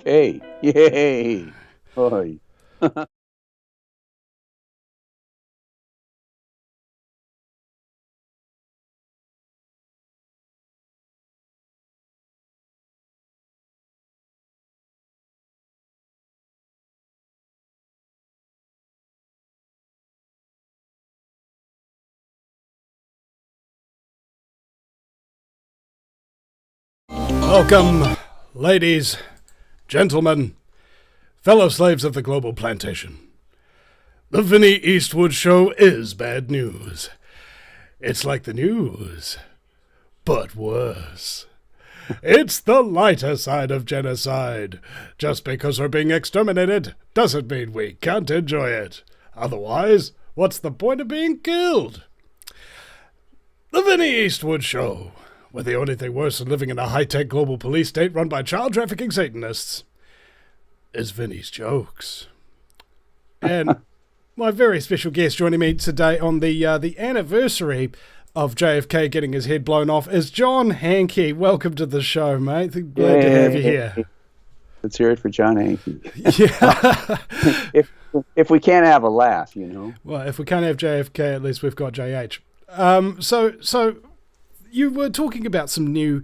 JFK. Yay! Oy. Welcome, ladies, gentlemen, fellow slaves of the global plantation. The Vinny Eastwood Show is bad news. It's like the news, but worse. It's the lighter side of genocide. Just because we're being exterminated doesn't mean we can't enjoy it. Otherwise, what's the point of being killed? The Vinny Eastwood Show, where the only thing worse than living in a high-tech global police state run by child trafficking Satanists is Vinny's jokes. And my very special guest joining me today on the anniversary of JFK getting his head blown off is John Hankey. Welcome to the show, mate. Glad to have you here. Let's hear it for John Hankey. Yeah. if we can't have a laugh, you know. Well, if we can't have JFK, at least we've got JH. So you were talking about some new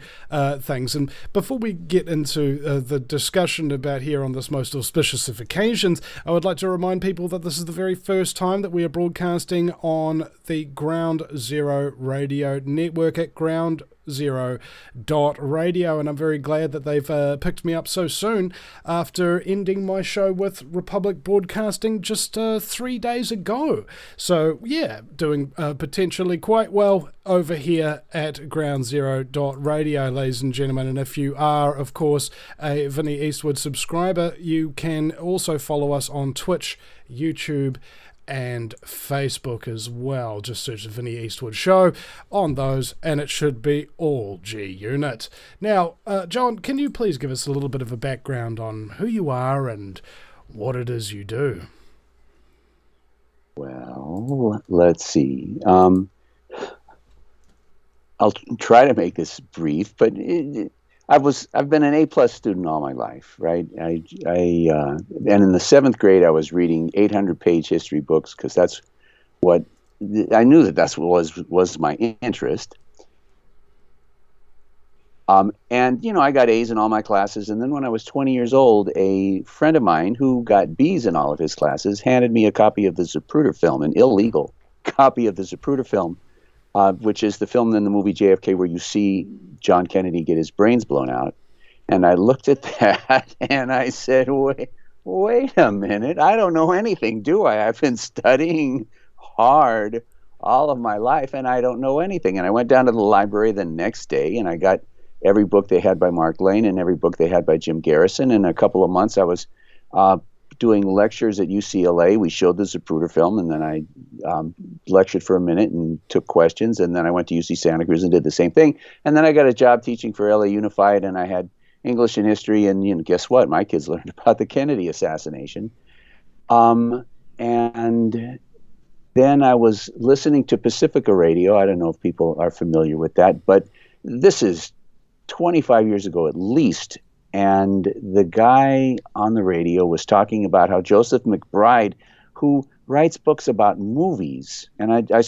things, and before we get into the discussion about here on this most auspicious of occasions, I would like to remind people that this is the very first time that we are broadcasting on the Ground Zero Radio Network at groundzero.radio, and I'm very glad that they've picked me up so soon after ending my show with Republic Broadcasting just 3 days ago. So yeah, doing potentially quite well over here at groundzero.radio, ladies and gentlemen. And if you are, of course, a Vinny Eastwood subscriber, you can also follow us on Twitch, YouTube, and Facebook as well. Just search the Vinny Eastwood Show on those, and it should be all G-Unit. Now, John, can you please give us a little bit of a background on who you are and what it is you do? Well, let's see. I'll try to make this brief, but I've been an A+ student all my life, right? And in the 7th grade, I was reading 800-page history books because that's what I knew that's what was my interest. And you know, I got A's in all my classes, and then when I was 20 years old, a friend of mine who got B's in all of his classes handed me a copy of the Zapruder film, an illegal copy of the Zapruder film. Which is the film in the movie JFK where you see John Kennedy get his brains blown out. And I looked at that and I said, wait a minute. I don't know anything, do I? I've been studying hard all of my life and I don't know anything. And I went down to the library the next day and I got every book they had by Mark Lane and every book they had by Jim Garrison. In a couple of months, I was doing lectures at UCLA. We showed the Zapruder film, and then I lectured for a minute and took questions, and then I went to UC Santa Cruz and did the same thing. And then I got a job teaching for LA Unified, and I had English and history, and you know, guess what? My kids learned about the Kennedy assassination. And then I was listening to Pacifica Radio. I don't know if people are familiar with that, but this is 25 years ago at least. And the guy on the radio was talking about how Joseph McBride, who writes books about movies, and I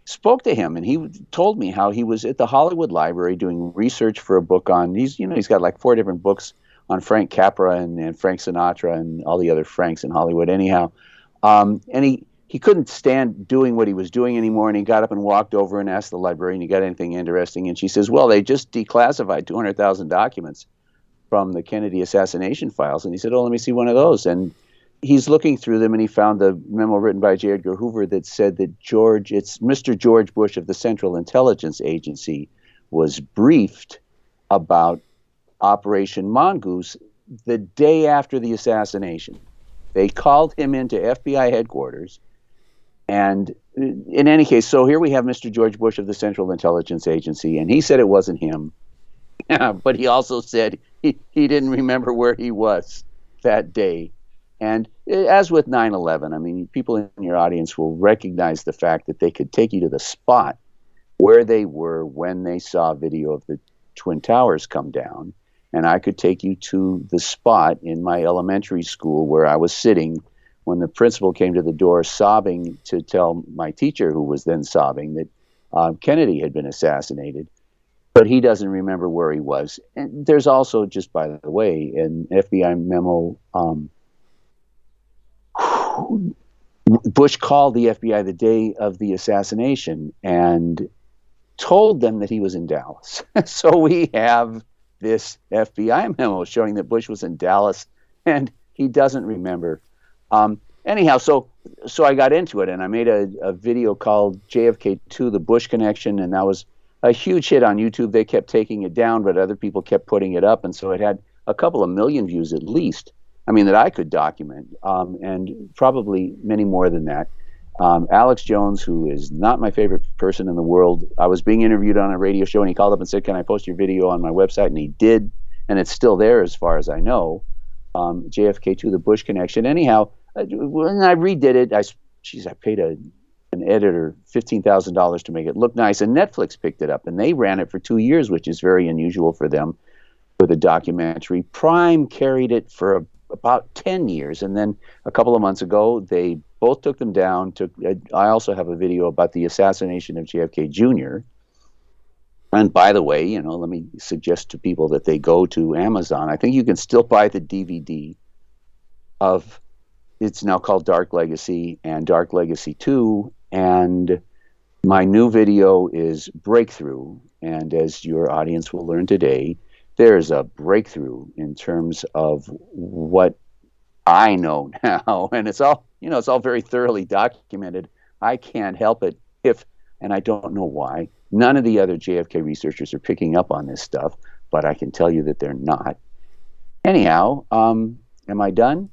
spoke to him, and he told me how he was at the Hollywood Library doing research for a book on, he's got like 4 different books on Frank Capra and Frank Sinatra and all the other Franks in Hollywood anyhow. And he couldn't stand doing what he was doing anymore, and he got up and walked over and asked the librarian, you got anything interesting? And she says, well, they just declassified 200,000 documents from the Kennedy assassination files. And he said, oh, let me see one of those. And he's looking through them, and he found the memo written by J. Edgar Hoover that said that it's Mr. George Bush of the Central Intelligence Agency was briefed about Operation Mongoose the day after the assassination. They called him into FBI headquarters. And in any case, so here we have Mr. George Bush of the Central Intelligence Agency, and he said it wasn't him. But he also said he didn't remember where he was that day. And as with 9/11, I mean, people in your audience will recognize the fact that they could take you to the spot where they were when they saw video of the Twin Towers come down. and I could take you to the spot in my elementary school where I was sitting when the principal came to the door sobbing to tell my teacher, who was then sobbing, that Kennedy had been assassinated. But he doesn't remember where he was. And there's also, just by the way, an FBI memo. Bush called the FBI the day of the assassination and told them that he was in Dallas. So we have this FBI memo showing that Bush was in Dallas, and he doesn't remember. Anyhow, so I got into it, and I made a video called JFK 2, The Bush Connection, and that was a huge hit on YouTube. They kept taking it down, but other people kept putting it up, and so it had a couple of million views at least, that I could document, and probably many more than that. Alex Jones, who is not my favorite person in the world, I was being interviewed on a radio show, and he called up and said, "Can I post your video on my website?" And he did, and it's still there as far as I know. JFK 2, The Bush Connection. Anyhow, when I redid it, I paid an editor $15,000 to make it look nice, and Netflix picked it up, and they ran it for 2 years, which is very unusual for them with a documentary. Prime carried it for about 10 years, and then a couple of months ago, they both took them down. I also have a video about the assassination of JFK Jr., and by the way, let me suggest to people that they go to Amazon. I think you can still buy the DVD of, it's now called Dark Legacy and Dark Legacy 2, and my new video is Breakthrough. And as your audience will learn today, there's a breakthrough in terms of what I know now, and it's all very thoroughly documented. I can't help it and I don't know why, none of the other JFK researchers are picking up on this stuff, but I can tell you that they're not. Anyhow, am I done?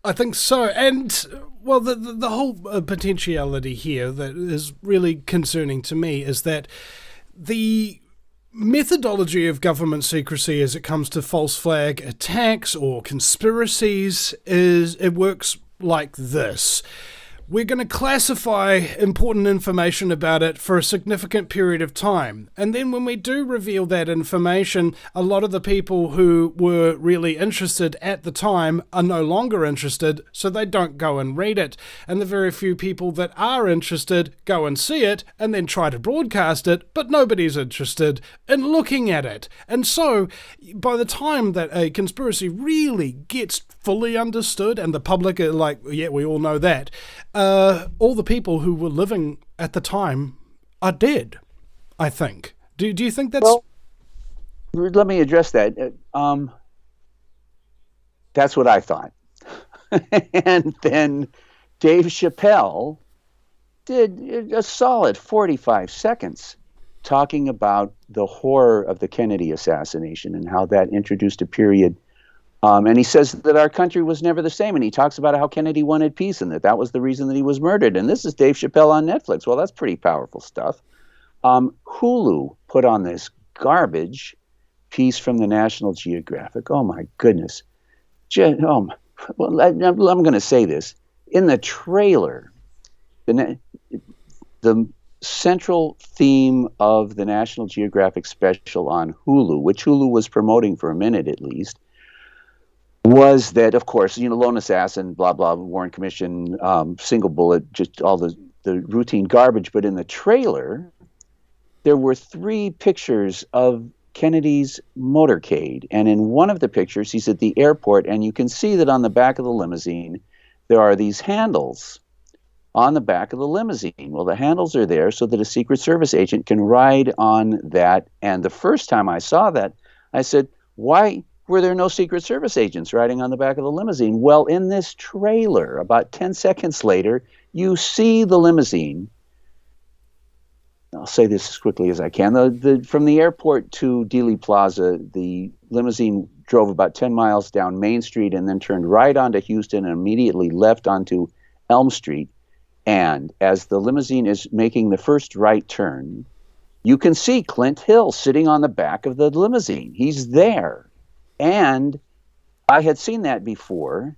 I think so. And, well, the whole potentiality here that is really concerning to me is that the methodology of government secrecy as it comes to false flag attacks or conspiracies it works like this. We're going to classify important information about it for a significant period of time. And then when we do reveal that information, a lot of the people who were really interested at the time are no longer interested, so they don't go and read it. And the very few people that are interested go and see it and then try to broadcast it, but nobody's interested in looking at it. And so by the time that a conspiracy really gets fully understood and the public are like, yeah, we all know that, all the people who were living at the time are dead, I think. Do you think that's... Well, let me address that. That's what I thought. And then Dave Chappelle did a solid 45 seconds talking about the horror of the Kennedy assassination and how that introduced a period. And he says that our country was never the same. And he talks about how Kennedy wanted peace and that was the reason that he was murdered. And this is Dave Chappelle on Netflix. Well, that's pretty powerful stuff. Hulu put on this garbage piece from the National Geographic. Oh, my goodness. Well, I'm going to say this. In the trailer, the central theme of the National Geographic special on Hulu, which Hulu was promoting for a minute at least, was that, of course, lone assassin, blah, blah, Warren Commission, single bullet, just all the routine garbage. But in the trailer, there were 3 pictures of Kennedy's motorcade. And in one of the pictures, he's at the airport, and you can see that on the back of the limousine, there are these handles on the back of the limousine. Well, the handles are there so that a Secret Service agent can ride on that. And the first time I saw that, I said, why were there no Secret Service agents riding on the back of the limousine? Well, in this trailer, about 10 seconds later, you see the limousine. I'll say this as quickly as I can. From the airport to Dealey Plaza, the limousine drove about 10 miles down Main Street and then turned right onto Houston and immediately left onto Elm Street. And as the limousine is making the first right turn, you can see Clint Hill sitting on the back of the limousine. He's there. And I had seen that before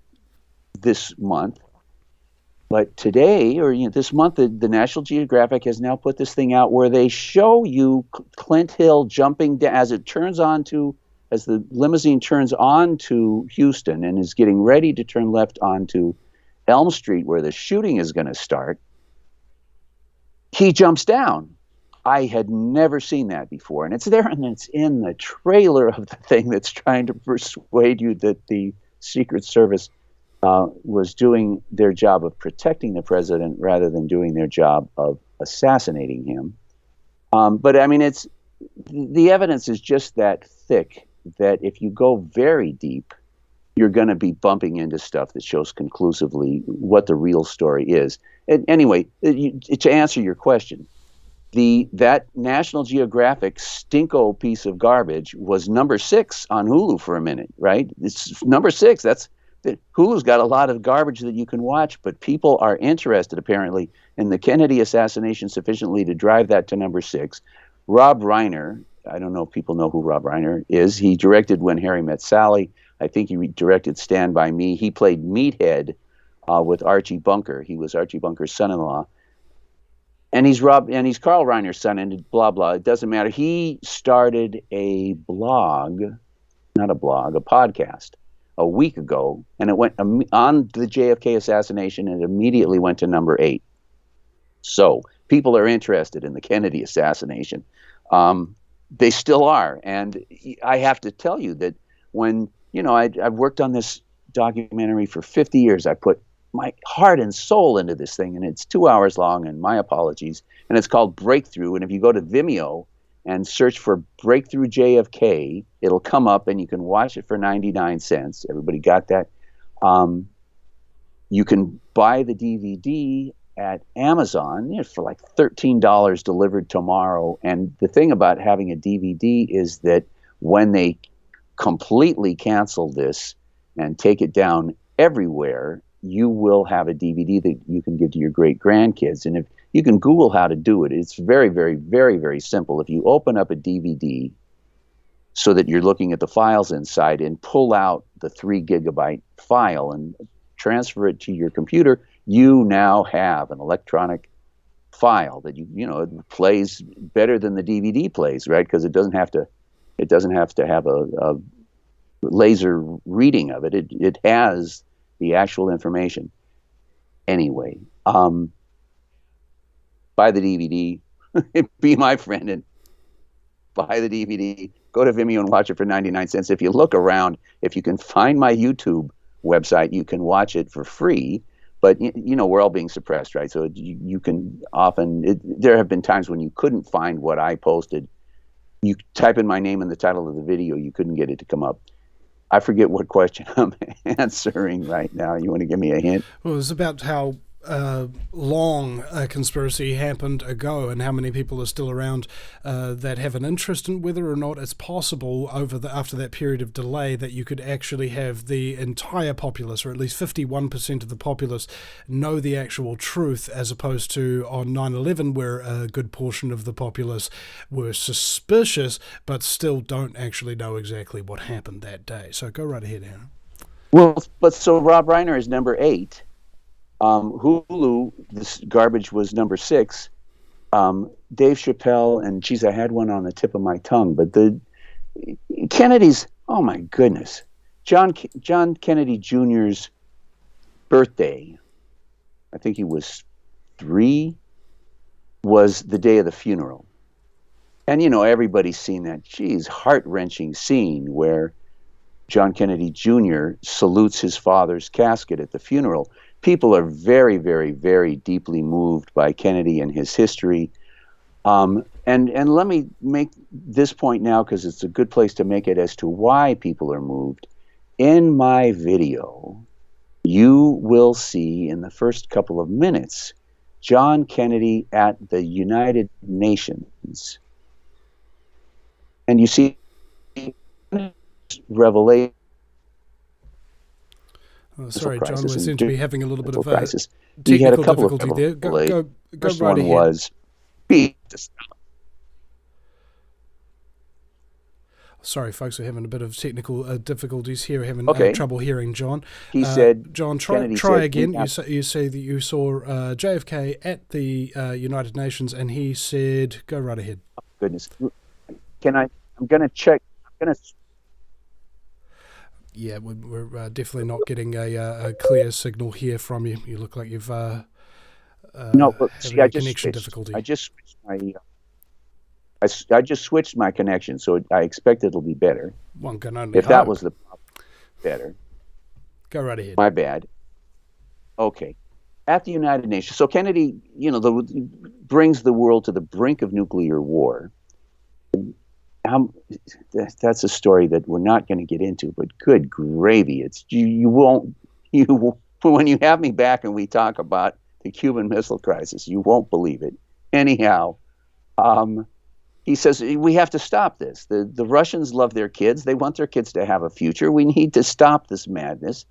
this month, but today, or this month, the National Geographic has now put this thing out where they show you Clint Hill jumping down as it turns onto as the limousine turns onto Houston and is getting ready to turn left onto Elm Street, where the shooting is going to start, he jumps down. I had never seen that before. And it's there, and it's in the trailer of the thing that's trying to persuade you that the Secret Service was doing their job of protecting the president rather than doing their job of assassinating him. But I mean, the evidence is just that thick that if you go very deep, you're going to be bumping into stuff that shows conclusively what the real story is. And anyway, to answer your question, that National Geographic stinko piece of garbage was number 6 on Hulu for a minute, right? It's number 6. Hulu's got a lot of garbage that you can watch, but people are interested apparently in the Kennedy assassination sufficiently to drive that to number 6. Rob Reiner, I don't know if people know who Rob Reiner is. He directed When Harry Met Sally. I think he directed Stand By Me. He played Meathead with Archie Bunker. He was Archie Bunker's son-in-law. And he's Carl Reiner's son, and blah, blah. It doesn't matter. He started a podcast a week ago, and it went on the JFK assassination, and it immediately went to number 8. So people are interested in the Kennedy assassination. They still are. And I have to tell you that when, I've worked on this documentary for 50 years. I put my heart and soul into this thing, and it's 2 hours long, and my apologies. And it's called Breakthrough. And if you go to Vimeo and search for Breakthrough JFK, it'll come up and you can watch it for 99 cents. Everybody got that? You can buy the DVD at Amazon for like $13 delivered tomorrow. And the thing about having a DVD is that when they completely cancel this and take it down everywhere, you will have a DVD that you can give to your great grandkids. And if you can Google how to do it, it's very, very, very, very simple. If you open up a DVD so that you're looking at the files inside and pull out the 3 gigabyte file and transfer it to your computer, you now have an electronic file that it plays better than the DVD plays, right? Because it doesn't have to have a laser reading of it. It has the actual information. Anyway, buy the DVD, be my friend and buy the DVD, go to Vimeo and watch it for 99 cents. If you look around, if you can find my YouTube website, you can watch it for free. But, we're all being suppressed, right? So you can often, there have been times when you couldn't find what I posted. You type in my name in the title of the video, you couldn't get it to come up. I forget what question I'm answering right now. You want to give me a hint? Well, it was about how long a conspiracy happened ago and how many people are still around that have an interest in whether or not it's possible after that period of delay that you could actually have the entire populace, or at least 51% of the populace, know the actual truth, as opposed to on 9/11 where a good portion of the populace were suspicious but still don't actually know exactly what happened that day. So go right ahead, Aaron. Well, but so Rob Reiner is number 8. Hulu, this garbage, was number 6. Dave Chappelle, and geez, I had one on the tip of my tongue, but the Kennedy's, oh my goodness. John Kennedy Jr.'s birthday, I think he was 3, was the day of the funeral. And, everybody's seen that, heart-wrenching scene where John Kennedy Jr. salutes his father's casket at the funeral. People are very, very, very deeply moved by Kennedy and his history. And let me make this point now, because it's a good place to make it, as to why people are moved. In my video, you will see in the first couple of minutes John Kennedy at the United Nations. And you see revelation. Oh, sorry, John, we seem to be having a little bit of a crisis. technical difficulty there. Go First right one ahead. was Sorry, folks, we're having a bit of technical difficulties here. We're having trouble hearing John. He said, John, Kennedy try said, again. You say that you saw JFK at the United Nations, and he said, go right ahead. Goodness. I'm going to check. Yeah, we're definitely not getting a clear signal here from you. You look like you've No, but see, having a connection difficulty. I just switched my. I just switched my connection, so I expect it'll be better. One can only If hope. that was the problem, better. Go right ahead. My bad. Okay. At the United Nations, so Kennedy, brings the world to the brink of nuclear war. That's a story that we're not going to get into, but good gravy, it's you won't when you have me back and we talk about the Cuban Missile Crisis, you won't believe it. Anyhow, he says we have to stop this. The Russians love their kids; they want their kids to have a future. We need to stop this madness.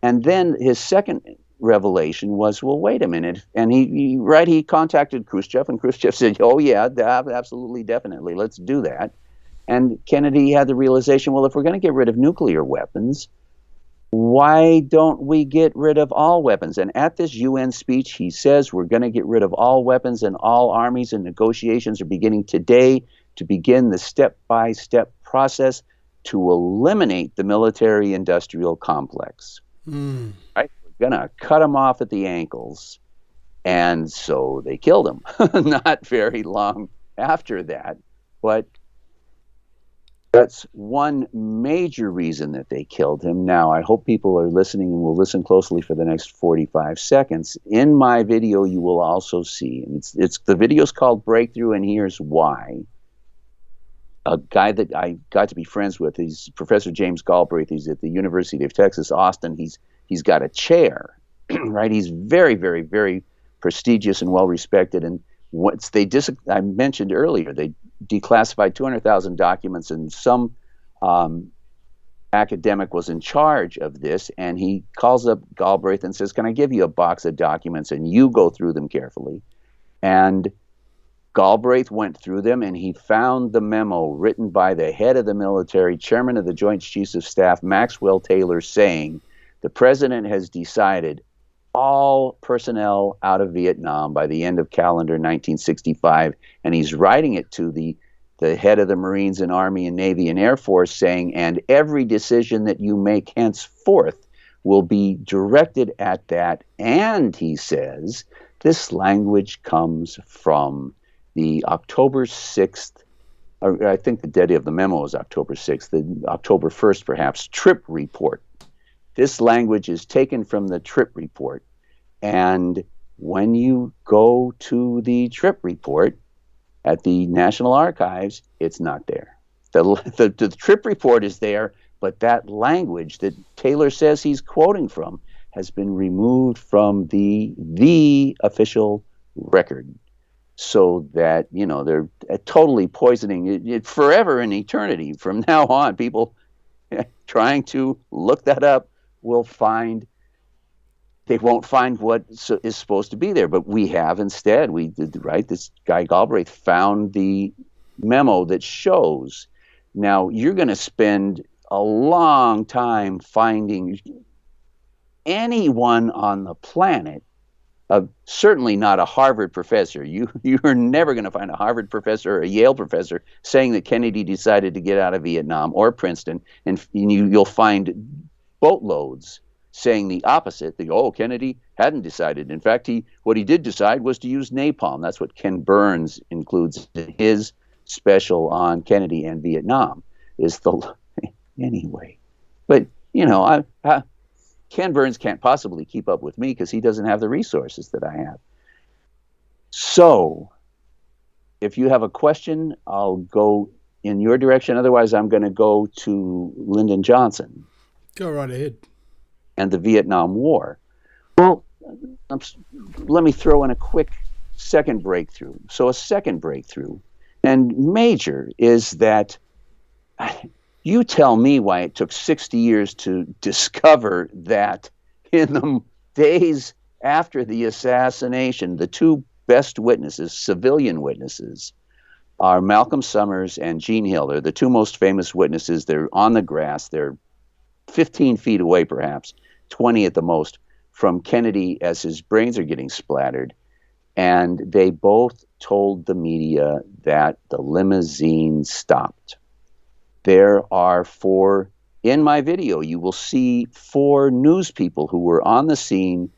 And then his second revelation was, well, wait a minute. And he contacted Khrushchev, and Khrushchev said, oh yeah, absolutely, definitely, let's do that. And Kennedy had the realization, well, if we're going to get rid of nuclear weapons, why don't we get rid of all weapons? And at this UN speech, he says we're going to get rid of all weapons and all armies, and negotiations are beginning today to begin the step-by-step process to eliminate the military-industrial complex. Right? We're going to cut them off at the ankles. And so they killed him. Not very long after that. But that's one major reason that they killed him. Now, I hope people are listening and will listen closely for the next 45 seconds. In my video, you will also see, and the video's called Breakthrough, and here's why. A guy that I got to be friends with, he's Professor James Galbraith. He's at the University of Texas, Austin. He's got a chair, right? He's very, very, very prestigious and well-respected. And I mentioned earlier, they declassified 200,000 documents, and some academic was in charge of this, and he calls up Galbraith and says, can I give you a box of documents and you go through them carefully? And Galbraith went through them, and he found the memo written by the head of the military, chairman of the Joint Chiefs of Staff, Maxwell Taylor, saying the president has decided all personnel out of Vietnam by the end of calendar 1965, and he's writing it to the head of the Marines and Army and Navy and Air Force, saying, and every decision that you make henceforth will be directed at that. And he says this language comes from the October 6th, or I think the date of the memo is October 6th, the October 1st perhaps, trip report. This language is taken from the trip report. And when you go to the trip report at the National Archives, it's not there. The trip report is there, but that language that Taylor says he's quoting from has been removed from the official record. So that, they're totally poisoning it forever in eternity. From now on, people trying to look that up they won't find what is supposed to be there. But we have instead, this guy Galbraith found the memo that shows. Now, you're going to spend a long time finding anyone on the planet, certainly not a Harvard professor. You're never going to find a Harvard professor or a Yale professor saying that Kennedy decided to get out of Vietnam, or Princeton, and you'll find boatloads saying the opposite. Kennedy hadn't decided. In fact, what he did decide was to use napalm. That's what Ken Burns includes in his special on Kennedy and Vietnam. Anyway, but Ken Burns can't possibly keep up with me because he doesn't have the resources that I have. So, if you have a question, I'll go in your direction. Otherwise, I'm going to go to Lyndon Johnson. Go right ahead. And the Vietnam War. Well, let me throw in a quick second breakthrough. So a second breakthrough, and major, is that you tell me why it took 60 years to discover that in the days after the assassination, the two best witnesses, civilian witnesses, are Malcolm Summers and Gene Hill. They're the two most famous witnesses. They're on the grass. They're 15 feet away, perhaps, 20 at the most, from Kennedy as his brains are getting splattered. And they both told the media that the limousine stopped. There are 4 in my video, you will see 4 news people who were on the scene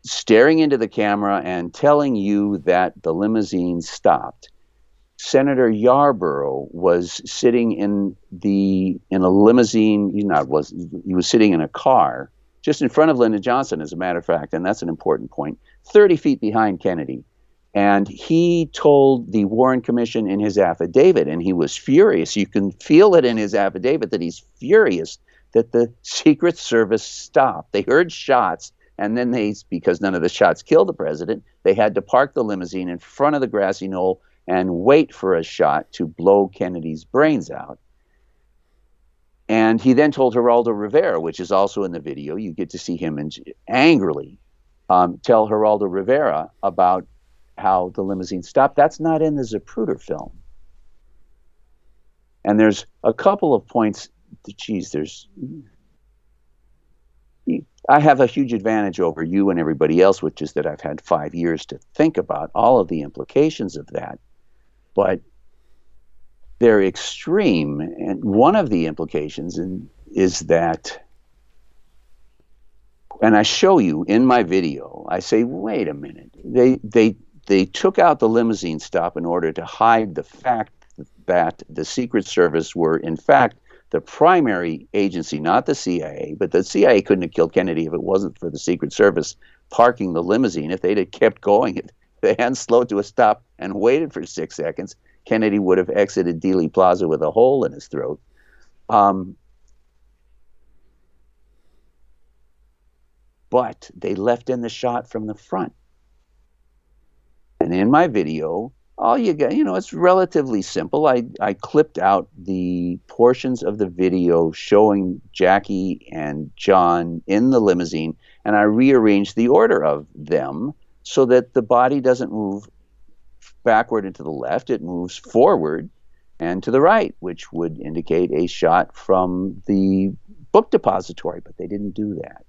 staring into the camera and telling you that the limousine stopped. Senator Yarborough was sitting in a limousine. He was sitting in a car just in front of Lyndon Johnson, as a matter of fact, and that's an important point, 30 feet behind Kennedy. And he told the Warren Commission in his affidavit, and he was furious. You can feel it in his affidavit that he's furious that the Secret Service stopped. They heard shots, and then because none of the shots killed the president, they had to park the limousine in front of the grassy knoll and wait for a shot to blow Kennedy's brains out. And he then told Geraldo Rivera, which is also in the video, you get to see him angrily tell Geraldo Rivera about how the limousine stopped. That's not in the Zapruder film. And there's a couple of points. I have a huge advantage over you and everybody else, which is that I've had 5 years to think about all of the implications of that. But they're extreme. And one of the implications is that, and I show you in my video, I say, wait a minute. They took out the limousine stop in order to hide the fact that the Secret Service were, in fact, the primary agency, not the CIA, but the CIA couldn't have killed Kennedy if it wasn't for the Secret Service parking the limousine. If they'd have kept going, if they hadn't slowed to a stop and waited for 6 seconds, Kennedy would have exited Dealey Plaza with a hole in his throat. But they left in the shot from the front. And in my video, all you got, it's relatively simple. I clipped out the portions of the video showing Jackie and John in the limousine, and I rearranged the order of them so that the body doesn't move backward and to the left. It moves forward and to the right, which would indicate a shot from the book depository, but they didn't do that.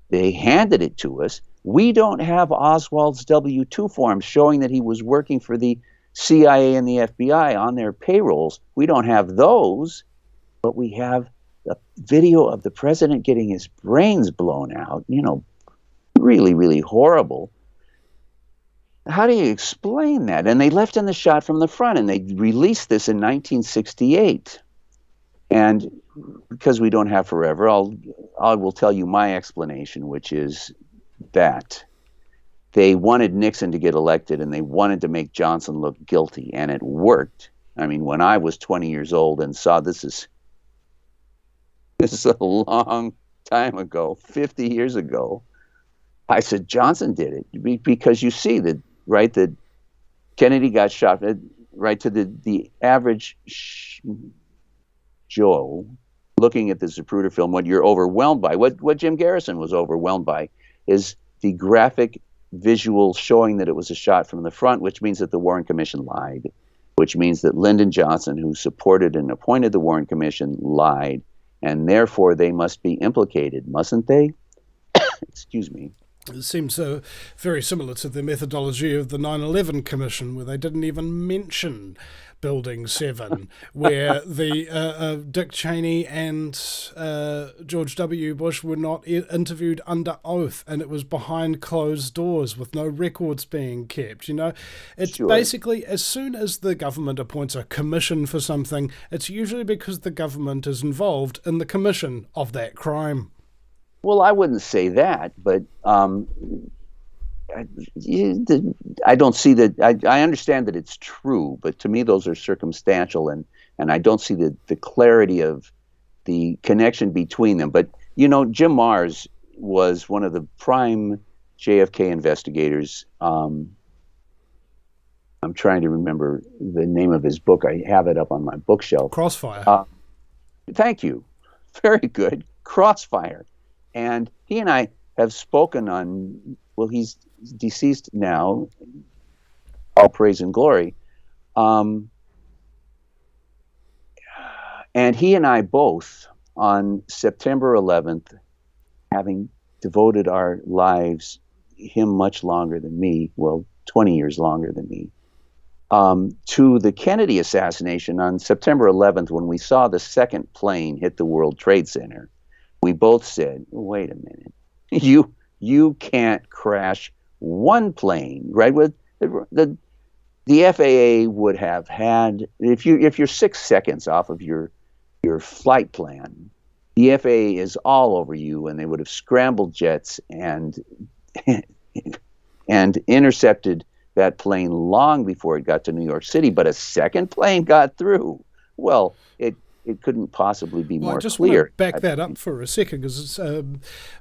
They handed it to us. We don't have Oswald's W-2 forms showing that he was working for the CIA and the FBI on their payrolls. We don't have those, but we have a video of the president getting his brains blown out, really, really horrible. How do you explain that? And they left in the shot from the front, and they released this in 1968. And because we don't have forever, I will tell you my explanation, which is that they wanted Nixon to get elected, and they wanted to make Johnson look guilty, and it worked. I mean, when I was 20 years old and saw this is a long time ago, 50 years ago, I said Johnson did it, because you see that, right, that Kennedy got shot, right, to the average Joe looking at the Zapruder film, what you're overwhelmed by, what Jim Garrison was overwhelmed by, is the graphic visual showing that it was a shot from the front, which means that the Warren Commission lied, which means that Lyndon Johnson, who supported and appointed the Warren Commission, lied, and therefore they must be implicated, mustn't they? Excuse me. It seems very similar to the methodology of the 9/11 Commission, where they didn't even mention Building 7, where the Dick Cheney and George W. Bush were not interviewed under oath, and it was behind closed doors with no records being kept. It's Sure. Basically, as soon as the government appoints a commission for something, it's usually because the government is involved in the commission of that crime. Well, I wouldn't say that, but I don't see that. I understand that it's true, but to me those are circumstantial, and I don't see the clarity of the connection between them. But, Jim Mars was one of the prime JFK investigators. I'm trying to remember the name of his book. I have it up on my bookshelf. Crossfire. Thank you. Very good. Crossfire. And he and I have spoken on, well, he's deceased now, all praise and glory. And he and I both, on September 11th, having devoted our lives, him much longer than me, well, 20 years longer than me, to the Kennedy assassination on September 11th, when we saw the second plane hit the World Trade Center, we both said, wait a minute, you can't crash one plane, right? With the FAA would have had, if you're 6 seconds off of your flight plan, the FAA is all over you, and they would have scrambled jets and intercepted that plane long before it got to New York City. But a second plane got through. Well, it couldn't possibly be more clear. I just want to back that up for a second, because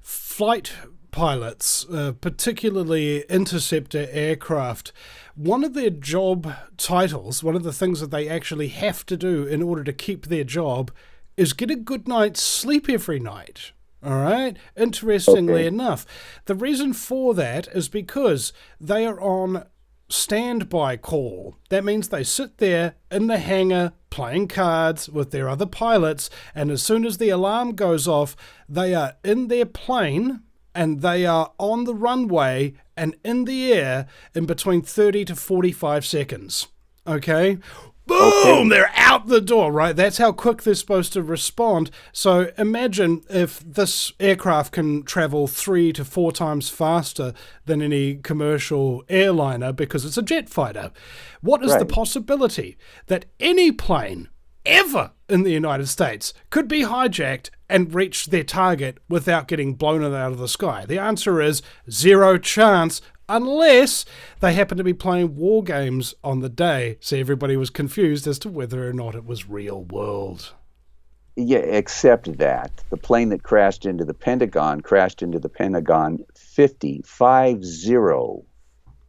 flight pilots, particularly interceptor aircraft, one of their job titles, one of the things that they actually have to do in order to keep their job, is get a good night's sleep every night. All right? Interestingly enough, the reason for that is because they are on standby call. That means they sit there in the hangar playing cards with their other pilots, and as soon as the alarm goes off, they are in their plane and they are on the runway and in the air in between 30 to 45 seconds. Okay? Boom! They're out the door, right? That's how quick they're supposed to respond. So imagine if this aircraft can travel 3 to 4 times faster than any commercial airliner because it's a jet fighter. What is the possibility that any plane ever in the United States could be hijacked and reach their target without getting blown out of the sky? The answer is 0 chance, unless they happen to be playing war games on the day, so everybody was confused as to whether or not it was real world. Yeah, except that the plane that crashed into the Pentagon 50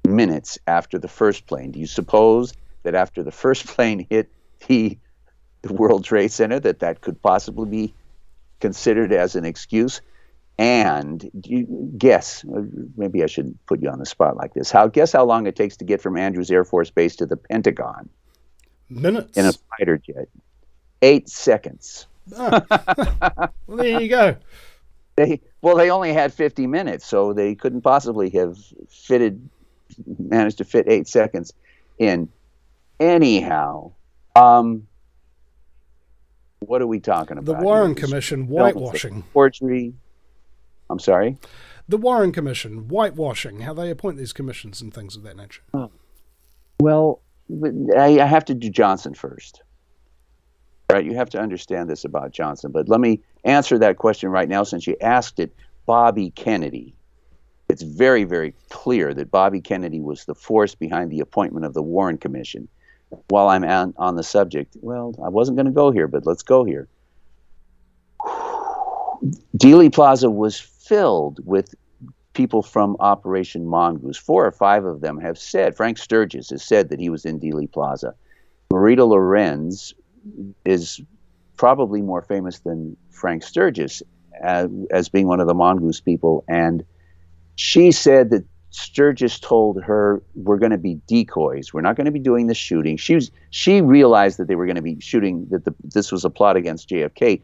minutes after the first plane. Do you suppose that after the first plane hit the World Trade Center that could possibly be considered as an excuse? And guess, maybe I shouldn't put you on the spot like this. Guess how long it takes to get from Andrews Air Force Base to the Pentagon? Minutes. In a fighter jet. 8 seconds. Oh. Well, there you go. They only had 50 minutes, so they couldn't possibly have managed to fit 8 seconds in. Anyhow, what are we talking about? The Warren Commission, whitewashing. Forgery. I'm sorry? The Warren Commission, whitewashing, how they appoint these commissions and things of that nature. Well, I have to do Johnson first. Right? You have to understand this about Johnson. But let me answer that question right now since you asked it. Bobby Kennedy. It's very, very clear that Bobby Kennedy was the force behind the appointment of the Warren Commission. While I'm on the subject, well, I wasn't going to go here, but let's go here. Dealey Plaza was filled with people from Operation Mongoose. 4 or 5 of them have said, Frank Sturgis has said that he was in Dealey Plaza. Marita Lorenz is probably more famous than Frank Sturgis as being one of the Mongoose people. And she said that Sturgis told her, we're going to be decoys. We're not going to be doing the shooting. She realized that they were going to be shooting, that this was a plot against JFK.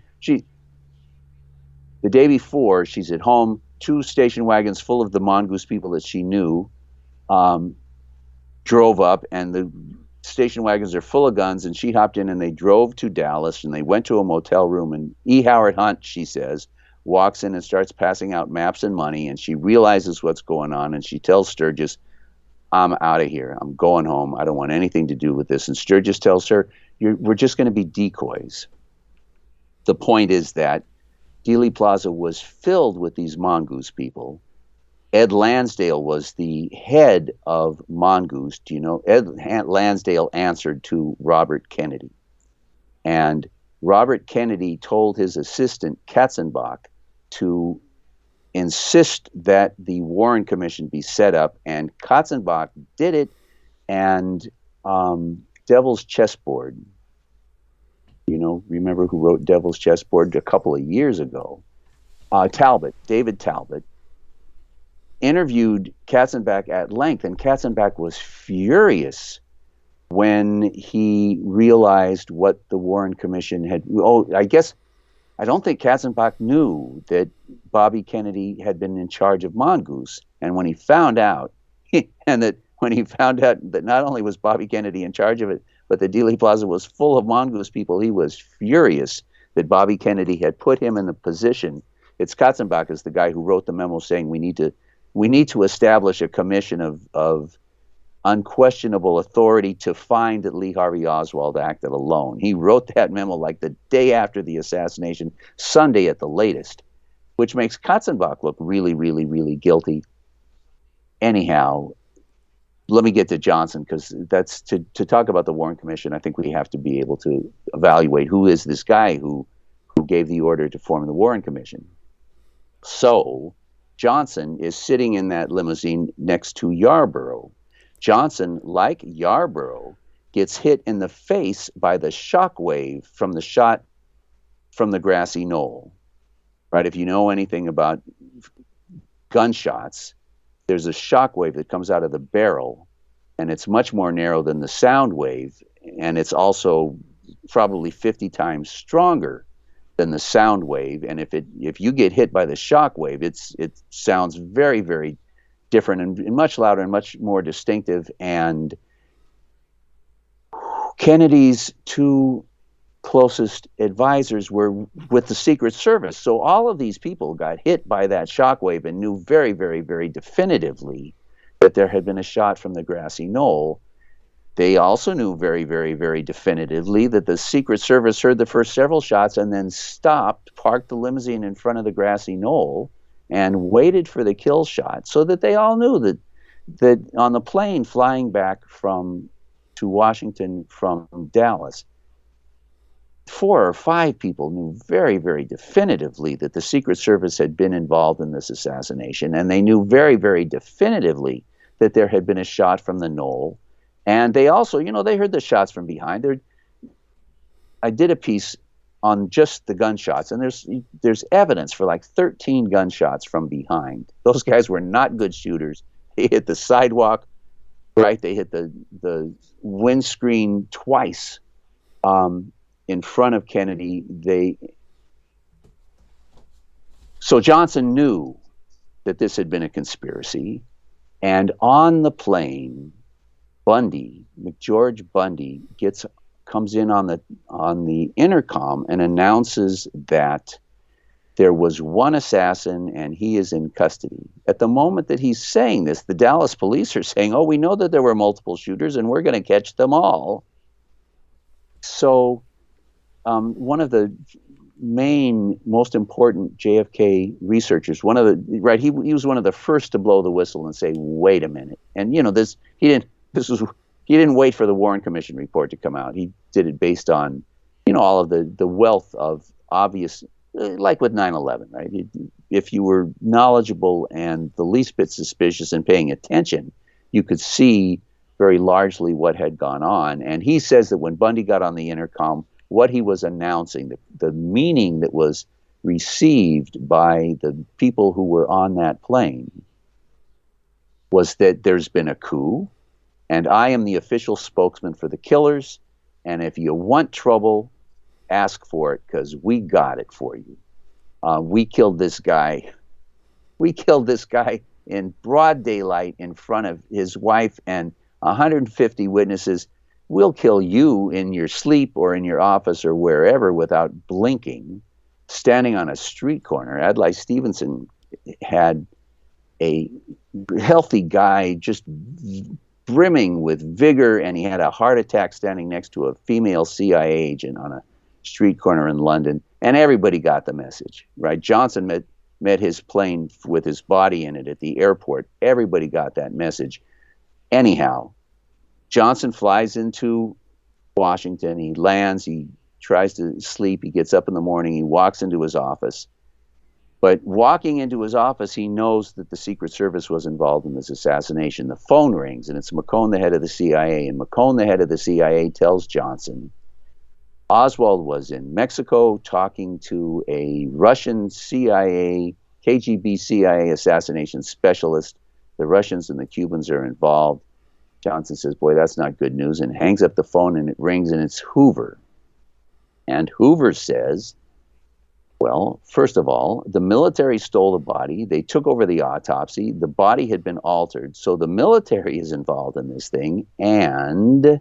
The day before, she's at home, 2 station wagons full of the Mongoose people that she knew drove up, and the station wagons are full of guns, and she hopped in and they drove to Dallas, and they went to a motel room, and E. Howard Hunt, she says, walks in and starts passing out maps and money, and she realizes what's going on, and she tells Sturgis, I'm out of here. I'm going home. I don't want anything to do with this. And Sturgis tells her, we're just going to be decoys. The point is that Dealey Plaza was filled with these Mongoose people. Ed Lansdale was the head of Mongoose. Do you know? Ed Lansdale answered to Robert Kennedy. And Robert Kennedy told his assistant, Katzenbach, to insist that the Warren Commission be set up. And Katzenbach did it. And Devil's Chessboard, remember who wrote Devil's Chessboard a couple of years ago? David Talbot, interviewed Katzenbach at length, and Katzenbach was furious when he realized what the Warren Commission had. I don't think Katzenbach knew that Bobby Kennedy had been in charge of Mongoose, and when he found out, and that when he found out that not only was Bobby Kennedy in charge of it, but the Dealey Plaza was full of mongoose people, he was furious that Bobby Kennedy had put him in the position. It's Katzenbach is the guy who wrote the memo saying we need to establish a commission of unquestionable authority to find that Lee Harvey Oswald acted alone. He wrote that memo like the day after the assassination, Sunday at the latest, which makes Katzenbach look really, really, really guilty. Anyhow, let me get to Johnson, because that's to talk about the Warren Commission. I think we have to be able to evaluate who is this guy who gave the order to form the Warren Commission. So Johnson is sitting in that limousine next to Yarborough. Johnson, like Yarborough, gets hit in the face by the shock wave from the shot from the grassy knoll. Right? If you know anything about gunshots, there's a shock wave that comes out of the barrel, and it's much more narrow than the sound wave, and it's also probably 50 times stronger than the sound wave. And if you get hit by the shock wave, it sounds very, very different and much louder and much more distinctive. And Kennedy's two closest advisors were with the Secret Service. So all of these people got hit by that shockwave and knew very, very, very definitively that there had been a shot from the grassy knoll. They also knew very, very, very definitively that the Secret Service heard the first several shots and then stopped, parked the limousine in front of the grassy knoll, and waited for the kill shot, so that they all knew that on the plane flying back to Washington from Dallas, 4 or 5 people knew very, very definitively that the Secret Service had been involved in this assassination, and they knew very, very definitively that there had been a shot from the knoll. And they also, they heard the shots from behind. I did a piece on just the gunshots, and there's evidence for like 13 gunshots from behind. Those guys were not good shooters. They hit the sidewalk, right? They hit the windscreen twice. In front of Kennedy. So Johnson knew that this had been a conspiracy, and on the plane, McGeorge Bundy comes in on the intercom and announces that there was one assassin and he is in custody. At the moment that he's saying this, the Dallas police are saying, "Oh, we know that there were multiple shooters and we're going to catch them all." So one of the most important JFK researchers, he was one of the first to blow the whistle and say, "Wait a minute." And he didn't wait for the Warren Commission report to come out. He did it based on all of the wealth of obvious, like with 9/11, right? If you were knowledgeable and the least bit suspicious and paying attention, you could see very largely what had gone on. And he says that when Bundy got on the intercom, what he was announcing, the meaning that was received by the people who were on that plane, was that there's been a coup, and I am the official spokesman for the killers, and if you want trouble, ask for it, because we got it for you. We killed this guy. We killed this guy in broad daylight in front of his wife and 150 witnesses. We'll kill you in your sleep or in your office or wherever without blinking, standing on a street corner. Adlai Stevenson had a healthy guy, just brimming with vigor, and he had a heart attack standing next to a female CIA agent on a street corner in London, and everybody got the message, right? Johnson met his plane with his body in it at the airport. Everybody got that message. Anyhow, Johnson flies into Washington. He lands. He tries to sleep. He gets up in the morning. He walks into his office. But walking into his office, he knows that the Secret Service was involved in this assassination. The phone rings, and it's McCone, the head of the CIA. And McCone, the head of the CIA, tells Johnson Oswald was in Mexico talking to a Russian CIA, KGB CIA assassination specialist. The Russians and the Cubans are involved. Johnson says, "Boy, that's not good news," and hangs up the phone, and it rings, and it's Hoover. And Hoover says, Well, first of all, the military stole the body. They took over the autopsy. The body had been altered. So the military is involved in this thing. And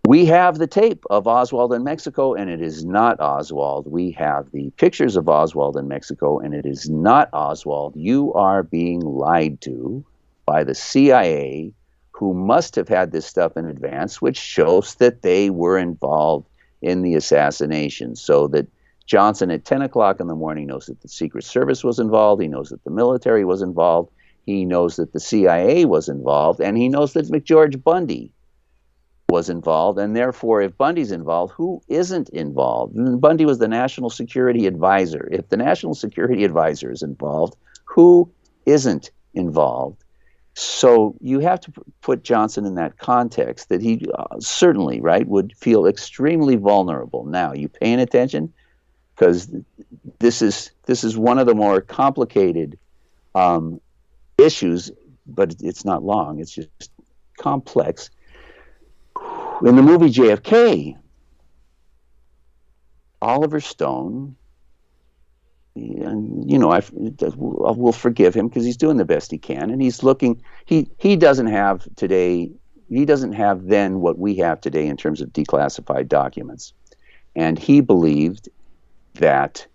we have the tape of Oswald in Mexico, and it is not Oswald. We have the pictures of Oswald in Mexico, and it is not Oswald. You are being lied to by the CIA, who must have had this stuff in advance, which shows that they were involved in the assassination. So that Johnson at 10 o'clock in the morning knows that the Secret Service was involved. He knows that the military was involved. He knows that the CIA was involved. And he knows that McGeorge Bundy was involved. And therefore, if Bundy's involved, who isn't involved? And Bundy was the National Security Advisor. If the National Security Advisor is involved, who isn't involved? So you have to put Johnson in that context, that he certainly, right, would feel extremely vulnerable. Now, you paying attention? Because this is one of the more complicated issues, but it's not long. It's just complex. In the movie JFK, Oliver Stone, and we'll forgive him because he's doing the best he can, and he's looking. He doesn't have today. He doesn't have then what we have today in terms of declassified documents, and he believed that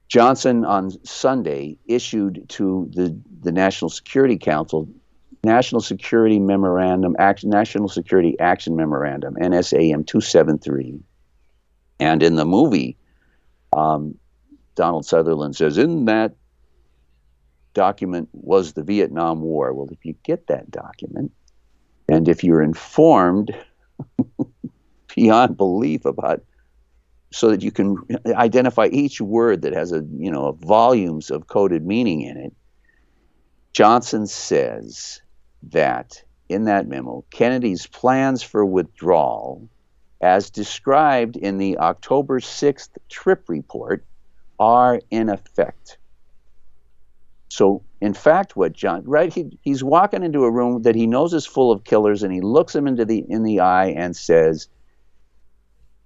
Johnson on Sunday issued to the National Security Council National Security Memorandum, National Security Action Memorandum, NSAM 273. And in the movie, Donald Sutherland says, in that document was the Vietnam War. Well, if you get that document, and if you're informed beyond belief about, so that you can identify each word that has volumes of coded meaning in it, Johnson says that in that memo, Kennedy's plans for withdrawal, as described in the October 6th trip report, are in effect. So, in fact, what he's walking into a room that he knows is full of killers, and he looks him in the eye and says,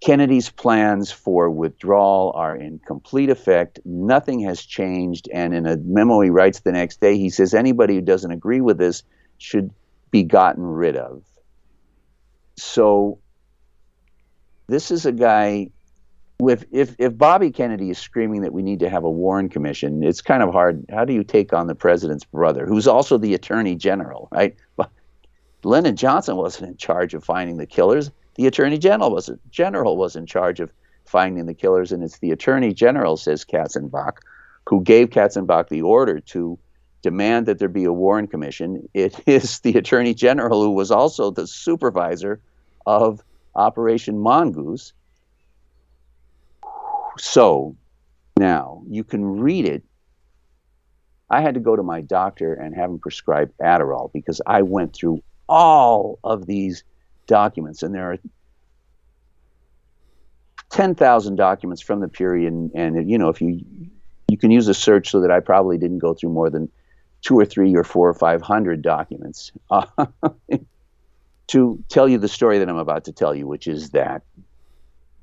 Kennedy's plans for withdrawal are in complete effect. Nothing has changed. And in a memo he writes the next day, he says anybody who doesn't agree with this should be gotten rid of. So this is a guy with, if Bobby Kennedy is screaming that we need to have a Warren Commission, it's kind of hard. How do you take on the president's brother, who's also the Attorney General, right? Lyndon Johnson wasn't in charge of finding the killers. The Attorney General was in charge of finding the killers, and it's the Attorney General, says Katzenbach, who gave Katzenbach the order to demand that there be a Warren Commission. It is the Attorney General who was also the supervisor of Operation Mongoose. So now you can read it. I had to go to my doctor and have him prescribe Adderall because I went through all of these documents, and there are 10,000 documents from the period, and if you can use a search, so that I probably didn't go through more than 2 or 3 or 4 or 500 documents to tell you the story that I'm about to tell you, which is that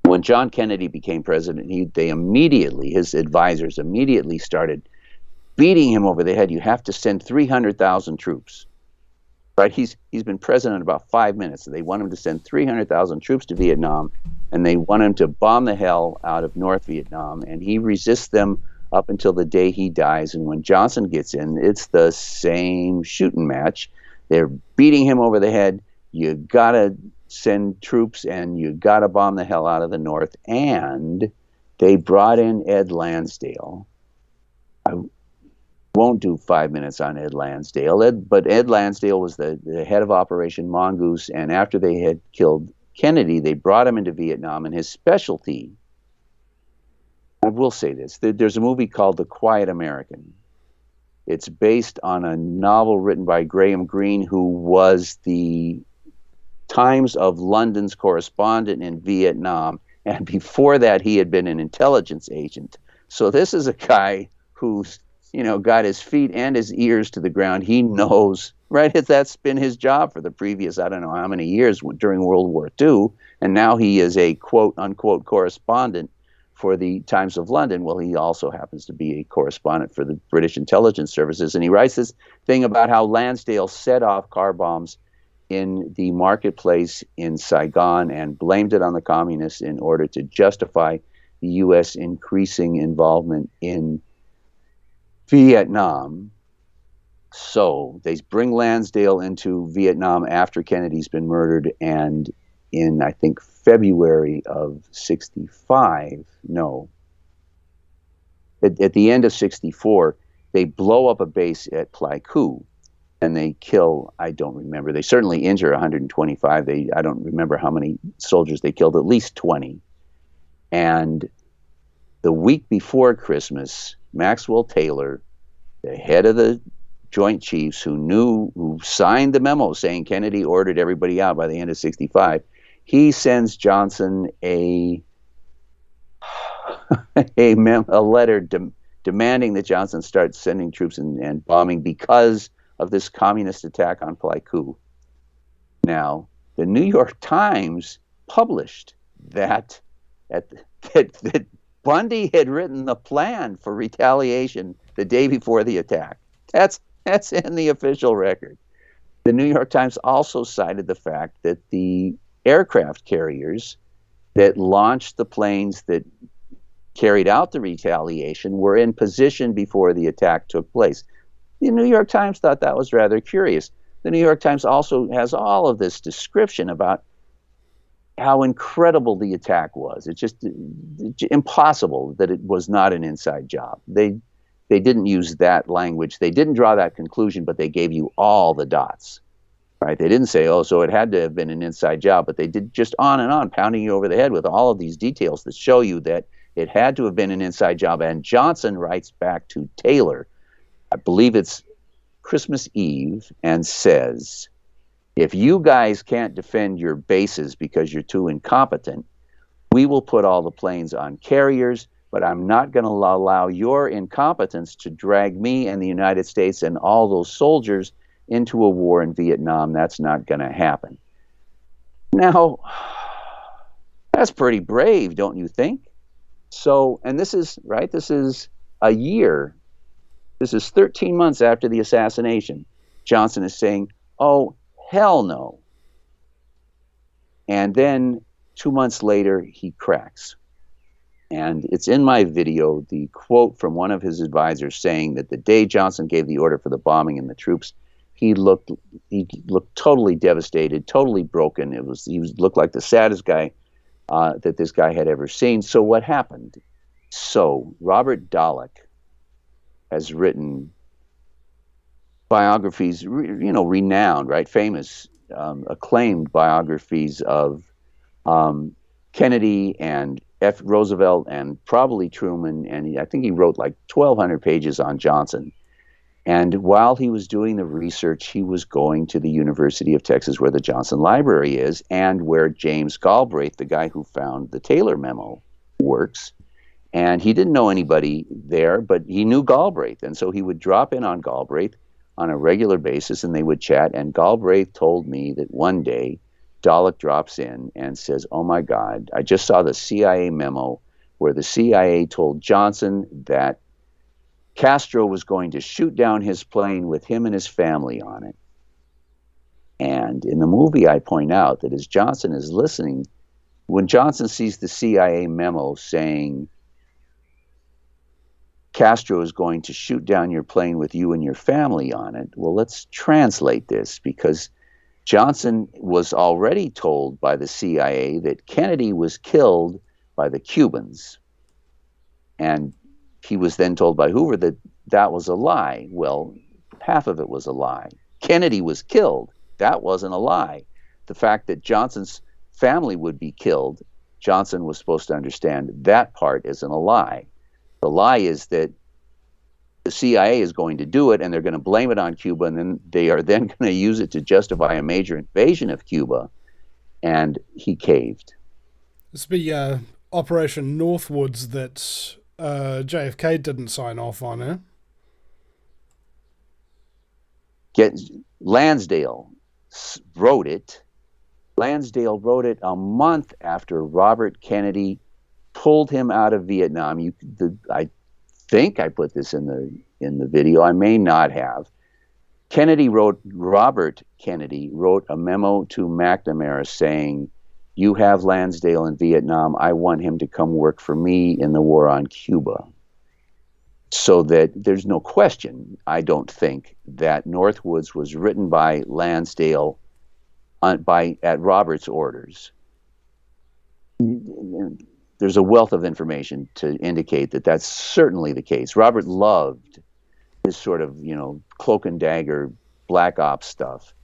when John Kennedy became president, his advisors immediately started beating him over the head. You have to send 300,000 troops. Right, he's been president about 5 minutes. They want him to send 300,000 troops to Vietnam, and they want him to bomb the hell out of North Vietnam. And he resists them up until the day he dies. And when Johnson gets in, it's the same shooting match. They're beating him over the head. You gotta send troops, and you gotta bomb the hell out of the North. And they brought in Ed Lansdale. I won't do 5 minutes on Ed Lansdale, but Ed Lansdale was the head of Operation Mongoose, and after they had killed Kennedy, they brought him into Vietnam, and his specialty, I will say this, there's a movie called The Quiet American. It's based on a novel written by Graham Greene, who was the Times of London's correspondent in Vietnam, and before that he had been an intelligence agent. So this is a guy who's got his feet and his ears to the ground. He knows, right? That's been his job for the previous, I don't know how many years during World War II. And now he is a quote unquote correspondent for the Times of London. Well, he also happens to be a correspondent for the British intelligence services, and he writes this thing about how Lansdale set off car bombs in the marketplace in Saigon and blamed it on the communists in order to justify the U.S. increasing involvement in Vietnam. So they bring Lansdale into Vietnam after Kennedy's been murdered, and in, I think, February of 65, no, at the end of 64, they blow up a base at Pleiku, and they kill, I don't remember, they certainly injure 125. I don't remember how many soldiers they killed, at least 20. And the week before Christmas, Maxwell Taylor, the head of the Joint Chiefs, who signed the memo saying Kennedy ordered everybody out by the end of 65, he sends Johnson a letter demanding that Johnson start sending troops and bombing because of this communist attack on Pleiku. Now, the New York Times published that Bundy had written the plan for retaliation the day before the attack. That's in the official record. The New York Times also cited the fact that the aircraft carriers that launched the planes that carried out the retaliation were in position before the attack took place. The New York Times thought that was rather curious. The New York Times also has all of this description about how incredible the attack was. It's just impossible that it was not an inside job. They didn't use that language. They didn't draw that conclusion, but they gave you all the dots. Right? They didn't say, oh, so it had to have been an inside job, but they did just on and on, pounding you over the head with all of these details that show you that it had to have been an inside job. And Johnson writes back to Taylor, I believe it's Christmas Eve, and says, if you guys can't defend your bases because you're too incompetent, we will put all the planes on carriers, but I'm not going to allow your incompetence to drag me and the United States and all those soldiers into a war in Vietnam. That's not going to happen. Now, that's pretty brave, don't you think? So, and this is a year. This is 13 months after the assassination. Johnson is saying, oh, hell no. And then 2 months later, he cracks. And it's in my video, the quote from one of his advisors saying that the day Johnson gave the order for the bombing and the troops, he looked totally devastated, totally broken. He looked like the saddest guy that this guy had ever seen. So what happened? So Robert Dallek has written biographies, renowned, right, famous, acclaimed biographies of Kennedy and F. Roosevelt and probably Truman, and I think he wrote like 1,200 pages on Johnson. And while he was doing the research, he was going to the University of Texas, where the Johnson Library is, and where James Galbraith, the guy who found the Taylor memo, works. And he didn't know anybody there, but he knew Galbraith. And so he would drop in on Galbraith on a regular basis, and they would chat. And Galbraith told me that one day, Dallek drops in and says, oh my God, I just saw the CIA memo where the CIA told Johnson that Castro was going to shoot down his plane with him and his family on it. And in the movie, I point out that as Johnson is listening, when Johnson sees the CIA memo saying Castro is going to shoot down your plane with you and your family on it, well, let's translate this, because Johnson was already told by the CIA that Kennedy was killed by the Cubans. And he was then told by Hoover that that was a lie. Well, half of it was a lie. Kennedy was killed. That wasn't a lie. The fact that Johnson's family would be killed, Johnson was supposed to understand that part isn't a lie. The lie is that the CIA is going to do it, and they're going to blame it on Cuba, and then they are then going to use it to justify a major invasion of Cuba. And he caved. This would be Operation Northwoods that JFK didn't sign off on, eh? Lansdale wrote it. Lansdale wrote it a month after Robert Kennedy pulled him out of Vietnam. I think I put this in the video. I may not have. Robert Kennedy wrote a memo to McNamara saying, "You have Lansdale in Vietnam. I want him to come work for me in the war on Cuba." So that there's no question, I don't think, that Northwoods was written by Lansdale at Robert's orders. There's a wealth of information to indicate that that's certainly the case. Robert loved this sort of, cloak and dagger black ops stuff.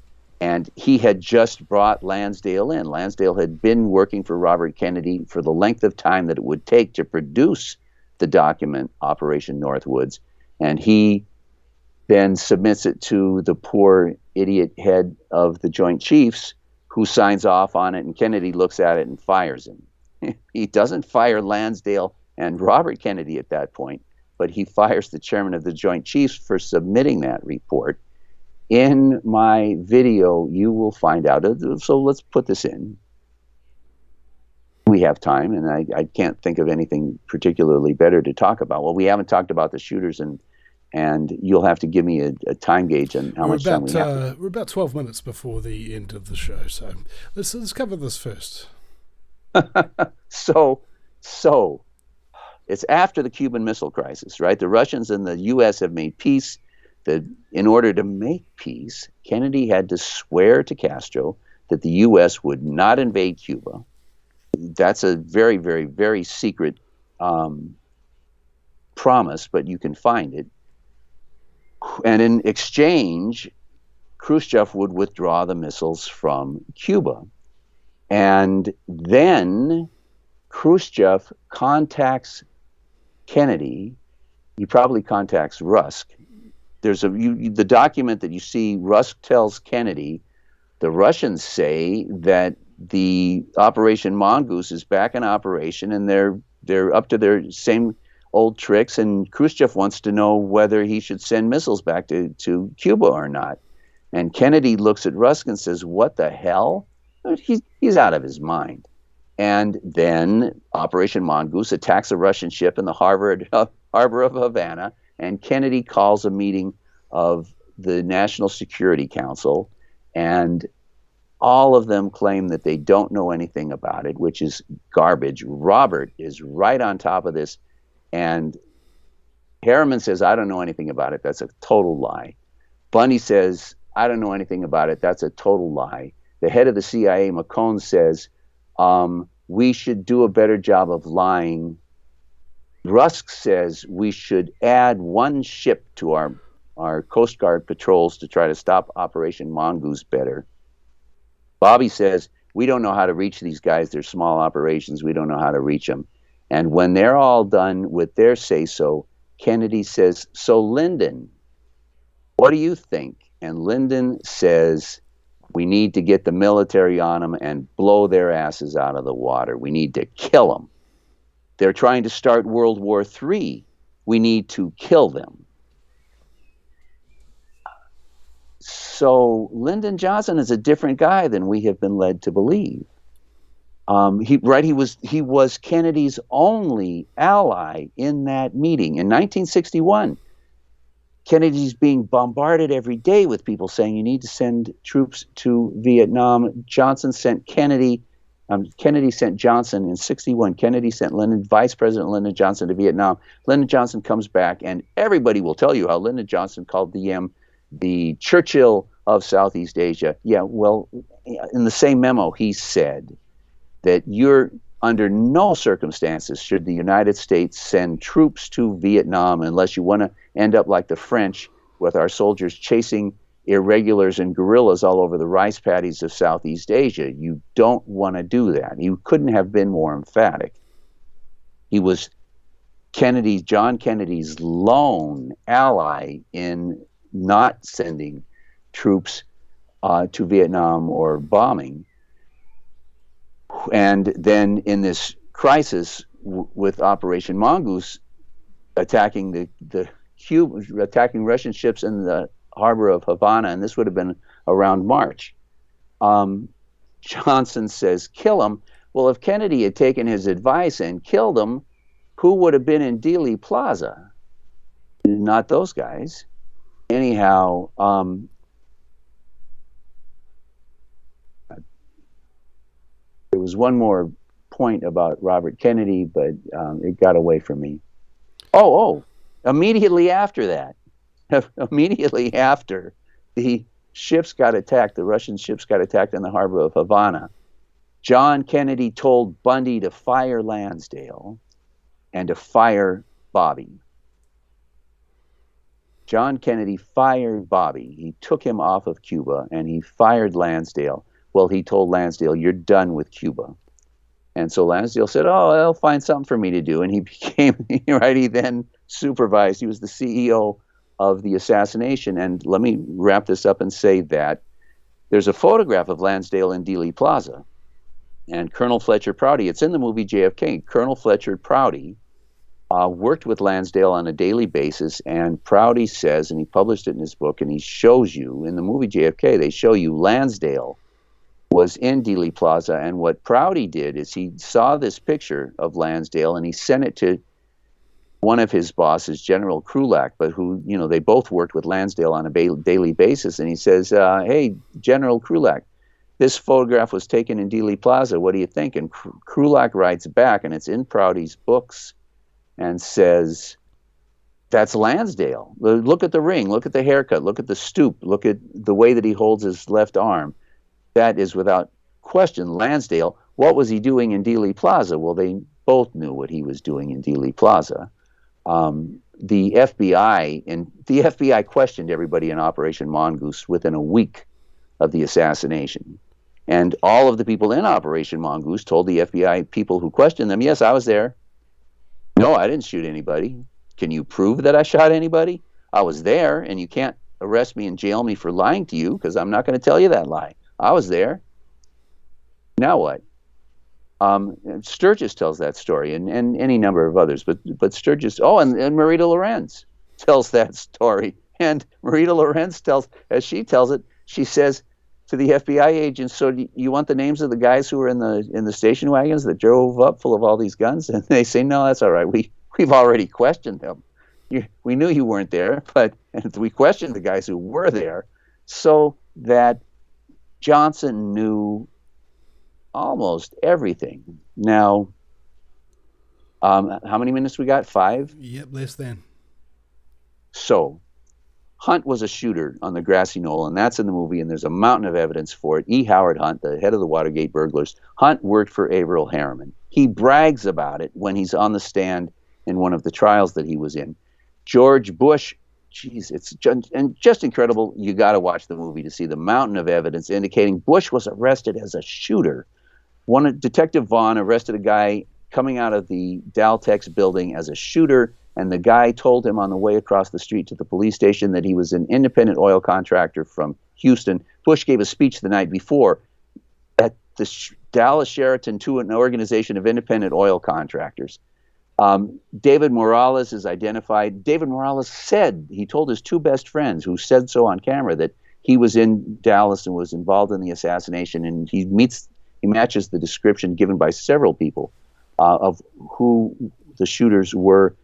And he had just brought Lansdale in. Lansdale had been working for Robert Kennedy for the length of time that it would take to produce the document, Operation Northwoods. And he then submits it to the poor idiot head of the Joint Chiefs, who signs off on it, and Kennedy looks at it and fires him. He doesn't fire Lansdale and Robert Kennedy at that point, but he fires the chairman of the Joint Chiefs for submitting that report. In my video, you will find out. So let's put this in. We have time, and I can't think of anything particularly better to talk about. Well, we haven't talked about the shooters, and you'll have to give me a time gauge on how much time we have. We're about 12 minutes before the end of the show, so let's cover this first. So it's after the Cuban Missile Crisis, right? The Russians and the U.S. have made peace. In order to make peace, Kennedy had to swear to Castro that the U.S. would not invade Cuba. That's a very, very, very secret promise, but you can find it. And in exchange, Khrushchev would withdraw the missiles from Cuba. And then Khrushchev contacts Kennedy. He probably contacts Rusk. There's the document that you see. Rusk tells Kennedy, the Russians say that the Operation Mongoose is back in operation, and they're up to their same old tricks. And Khrushchev wants to know whether he should send missiles back to Cuba or not. And Kennedy looks at Rusk and says, "What the hell? He's out of his mind." And then Operation Mongoose attacks a Russian ship in the harbor of Havana, and Kennedy calls a meeting of the National Security Council, and all of them claim that they don't know anything about it, which is garbage. Robert is right on top of this, and Harriman says, "I don't know anything about it. That's a total lie." Bundy says, "I don't know anything about it. That's a total lie." The head of the CIA, McCone, says, "We should do a better job of lying." Rusk says we should add one ship to our Coast Guard patrols to try to stop Operation Mongoose better. Bobby says, "We don't know how to reach these guys. They're small operations. We don't know how to reach them." And when they're all done with their say-so, Kennedy says, "So Lyndon, what do you think?" And Lyndon says, "We need to get the military on them and blow their asses out of the water. We need to kill them. They're trying to start World War III. We need to kill them." So Lyndon Johnson is a different guy than we have been led to believe. He was Kennedy's only ally in that meeting. In 1961, Kennedy's being bombarded every day with people saying you need to send troops to Vietnam. Johnson sent Kennedy. Kennedy sent Johnson in 61. Kennedy sent Vice President Lyndon Johnson to Vietnam. Lyndon Johnson comes back, and everybody will tell you how Lyndon Johnson called the Churchill of Southeast Asia. Yeah, well, in the same memo, he said that you're under no circumstances should the United States send troops to Vietnam unless you want to end up like the French with our soldiers chasing irregulars and guerrillas all over the rice paddies of Southeast Asia. You don't want to do that. He couldn't have been more emphatic. He was John Kennedy's lone ally in not sending troops to Vietnam or bombing. And then in this crisis with Operation Mongoose, attacking attacking Russian ships in the harbor of Havana, and this would have been around March. Johnson says, "Kill them," Well, if Kennedy had taken his advice and killed him, who would have been in Dealey Plaza? Not those guys. Anyhow, there was one more point about Robert Kennedy, but it got away from me. Immediately after that, immediately after the ships got attacked, the Russian ships got attacked in the harbor of Havana, John Kennedy told Bundy to fire Lansdale and to fire Bobby. John Kennedy fired Bobby. He took him off of Cuba, and he fired Lansdale. Well, he told Lansdale, "You're done with Cuba." And so Lansdale said, "Oh, I'll find something for me to do." And he became, right, he then supervised, he was the CEO of the assassination. And let me wrap this up and say that there's a photograph of Lansdale in Dealey Plaza. And Colonel Fletcher Prouty, it's in the movie JFK, Colonel Fletcher Prouty worked with Lansdale on a daily basis. And Prouty says, and he published it in his book, and he shows you, in the movie JFK, they show you Lansdale was in Dealey Plaza, and what Prouty did is he saw this picture of Lansdale and he sent it to one of his bosses, General Krulak, but who, they both worked with Lansdale on a daily basis, and he says, "Hey, General Krulak, this photograph was taken in Dealey Plaza. What do you think?" And Krulak writes back, and it's in Prouty's books, and says, "That's Lansdale. Look at the ring, look at the haircut, look at the stoop, look at the way that he holds his left arm. That is without question Lansdale. What was he doing in Dealey Plaza?" Well, they both knew what he was doing in Dealey Plaza. The FBI questioned everybody in Operation Mongoose within a week of the assassination. And all of the people in Operation Mongoose told the FBI people who questioned them, "Yes, I was there. No, I didn't shoot anybody. Can you prove that I shot anybody? I was there, and you can't arrest me and jail me for lying to you, because I'm not going to tell you that lie. I was there." Now what? Sturgis tells that story, and any number of others, but Sturgis, and Marita Lorenz tells that story. And Marita Lorenz tells, as she tells it, she says to the FBI agents, "So do you want the names of the guys who were in the station wagons that drove up full of all these guns?" And they say, "No, that's all right. We've already questioned them. We knew you weren't there, but we questioned the guys who were there." So that Johnson knew almost everything. Now, how many minutes we got? 5? Yep, less than. So Hunt was a shooter on the grassy knoll, and that's in the movie, and there's a mountain of evidence for it. E. Howard Hunt, the head of the Watergate burglars, Hunt worked for Averill Harriman. He brags about it when he's on the stand in one of the trials that he was in. George Bush, it's just incredible. You got to watch the movie to see the mountain of evidence indicating Bush was arrested as a shooter. Detective Vaughn arrested a guy coming out of the Daltex building as a shooter, and the guy told him on the way across the street to the police station that he was an independent oil contractor from Houston. Bush gave a speech the night before at the Dallas Sheraton to an organization of independent oil contractors. David Morales is identified. David Morales said, he told his 2 best friends who said so on camera, that he was in Dallas and was involved in the assassination, and he matches the description given by several people of who the shooters were.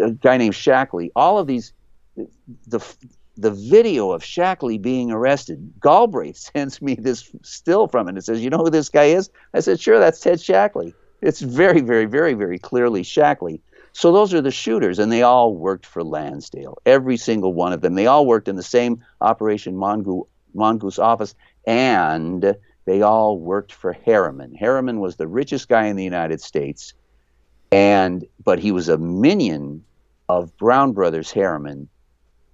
A guy named Shackley. All of these, the video of Shackley being arrested, Galbraith sends me this still from it. It says, "You know who this guy is?" I said, "Sure, that's Ted Shackley." It's very, very, very, very clearly Shackley. So those are the shooters, and they all worked for Lansdale. Every single one of them. They all worked in the same Operation Mongoose office, and they all worked for Harriman. Harriman was the richest guy in the United States, but he was a minion of Brown Brothers Harriman.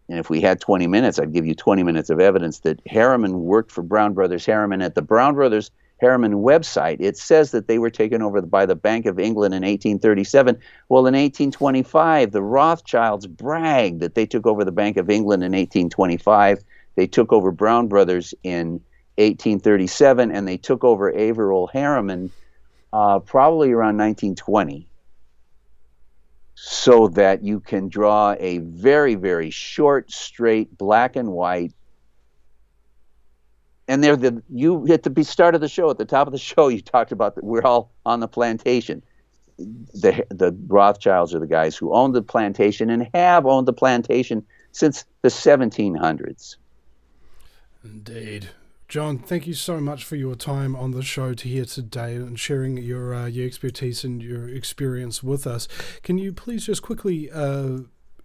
And if we had 20 minutes, I'd give you 20 minutes of evidence that Harriman worked for Brown Brothers Harriman. At the Brown Brothers Harriman website, it says that they were taken over by the Bank of England in 1837. Well, in 1825, the Rothschilds bragged that they took over the Bank of England in 1825. They took over Brown Brothers in 1837, and they took over Averill Harriman probably around 1920. So that you can draw a very, very short, straight, black and white. And you at the start of the show, at the top of the show, you talked about that we're all on the plantation. The Rothschilds are the guys who own the plantation and have owned the plantation since the 1700s. Indeed. John, thank you so much for your time on the show here today and sharing your expertise and your experience with us. Can you please just quickly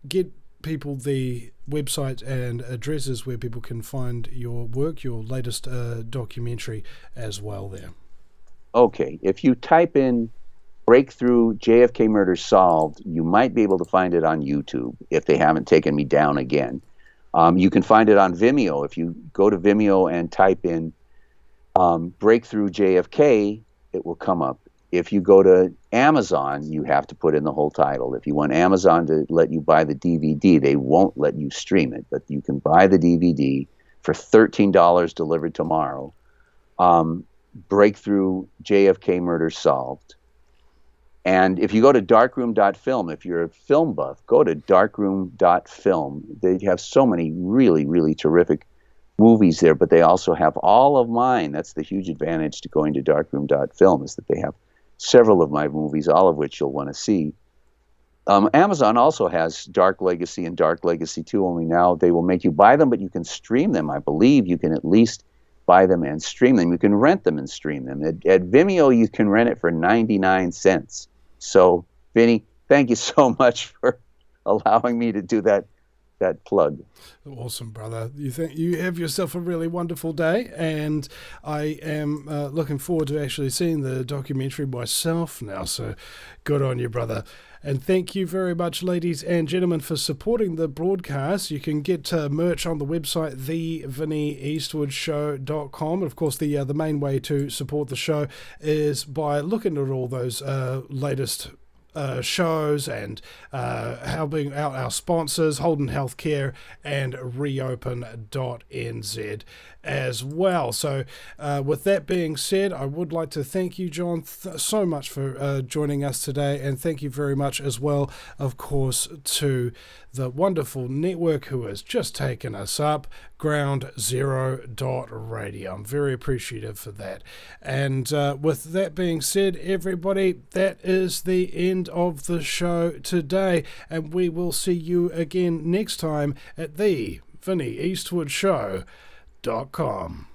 get people the website and addresses where people can find your work, your latest documentary as well there? Okay. If you type in Breakthrough JFK Murder Solved, you might be able to find it on YouTube if they haven't taken me down again. You can find it on Vimeo. If you go to Vimeo and type in Breakthrough JFK, it will come up. If you go to Amazon, you have to put in the whole title. If you want Amazon to let you buy the DVD, they won't let you stream it, but you can buy the DVD for $13 delivered tomorrow. Breakthrough JFK Murder Solved. And if you go to darkroom.film, if you're a film buff, go to darkroom.film. They have so many really, really terrific movies there, but they also have all of mine. That's the huge advantage to going to darkroom.film, is that they have several of my movies, all of which you'll want to see. Amazon also has Dark Legacy and Dark Legacy 2, only now they will make you buy them, but you can stream them. I believe you can at least buy them and stream them. You can rent them and stream them. At Vimeo, you can rent it for 99 cents. So, Vinny, thank you so much for allowing me to do that plug. Awesome, brother. You have yourself a really wonderful day, and I am looking forward to actually seeing the documentary myself now, so good on you, brother. And thank you very much, ladies and gentlemen, for supporting the broadcast. You can get merch on the website, thevinnyeastwoodshow.com. Of course, the main way to support the show is by looking at all those latest shows and helping out our sponsors, Holden Healthcare and Reopen.nz as well. So with that being said, I would like to thank you, John, so much for joining us today, and thank you very much as well, of course, to the wonderful network who has just taken us up, Ground Zero Radio. I'm very appreciative for that. And with that being said, everybody, that is the end of the show today, and we will see you again next time at the VinnyEastwoodShow.com.